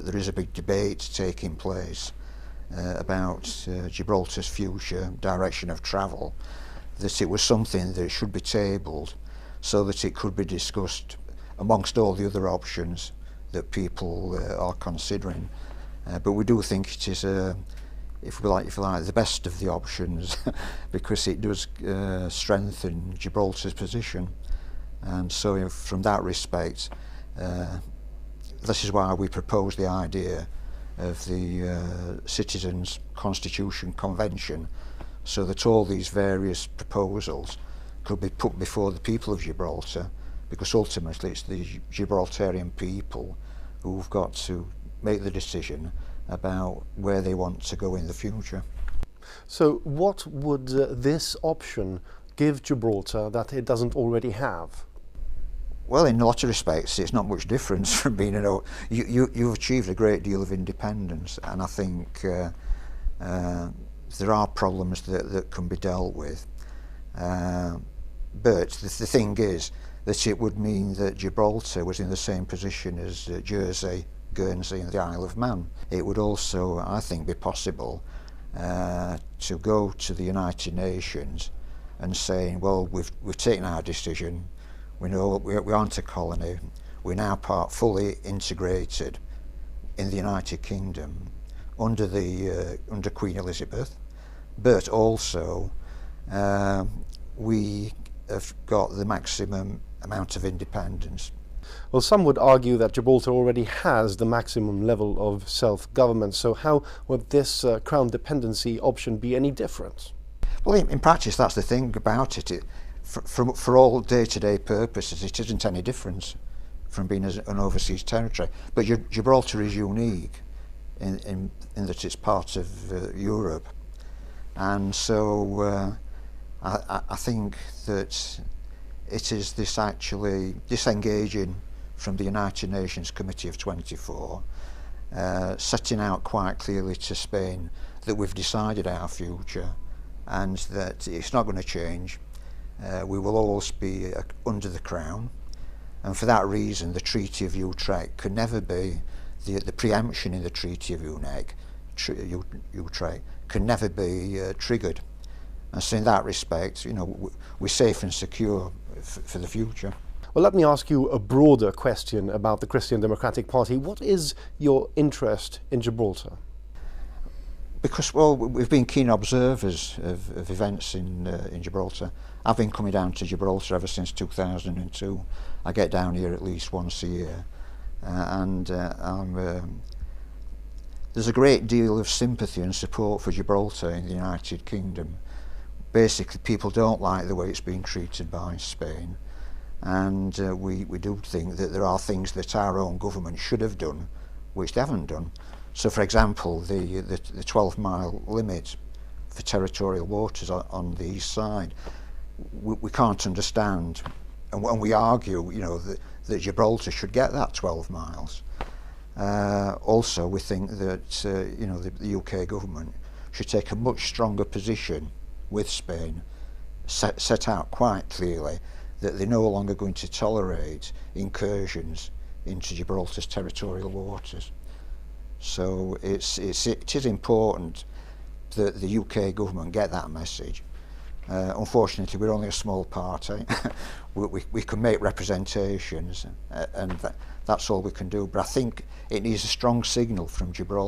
There is a big debate taking place about Gibraltar's future direction of travel, that it was something that should be tabled so that it could be discussed amongst all the other options that people are considering. But we do think it is, if you like, the best of the options because it does strengthen Gibraltar's position. And so from that respect, this is why we propose the idea of the Citizens Constitution Convention, so that all these various proposals could be put before the people of Gibraltar, because ultimately it's the Gibraltarian people who've got to make the decision about where they want to go in the future. So what would this option give Gibraltar that it doesn't already have? Well, in a lot of respects, it's not much difference from being you've achieved a great deal of independence, and I think there are problems that can be dealt with. But the thing is that it would mean that Gibraltar was in the same position as Jersey, Guernsey and the Isle of Man. It would also, I think, be possible to go to the United Nations and saying, well, we've taken our decision. We know we aren't a colony. We're now fully integrated in the United Kingdom under Queen Elizabeth, but also we have got the maximum amount of independence. Well, some would argue that Gibraltar already has the maximum level of self-government, so how would this Crown Dependency option be any different? Well, in practice, that's the thing about it. For all day-to-day purposes, it isn't any different from being an overseas territory. But Gibraltar is unique in that it's part of Europe, and so I think that it is this actually disengaging from the United Nations Committee of 24, setting out quite clearly to Spain that we've decided our future and that it's not going to change. We will always be under the Crown, and for that reason the Treaty of Utrecht can never be, the preemption in the Treaty of Utrecht can never be triggered. And so in that respect, we're safe and secure for the future. Well, let me ask you a broader question about the Christian Democratic Party. What is your interest in Gibraltar? Because, well, we've been keen observers of events in Gibraltar. I've been coming down to Gibraltar ever since 2002. I get down here at least once a year, and there's a great deal of sympathy and support for Gibraltar in the United Kingdom. Basically, people don't like the way it's being treated by Spain, and we do think that there are things that our own government should have done, which they haven't done. So, for example, the 12-mile limit for territorial waters on the east side, we can't understand, and we argue, that Gibraltar should get that 12 miles. Also, we think that the UK government should take a much stronger position with Spain, set out quite clearly that they're no longer going to tolerate incursions into Gibraltar's territorial waters. So it is important that the UK government get that message. Unfortunately, we're only a small party. we can make representations, and that's all we can do. But I think it needs a strong signal from Gibraltar.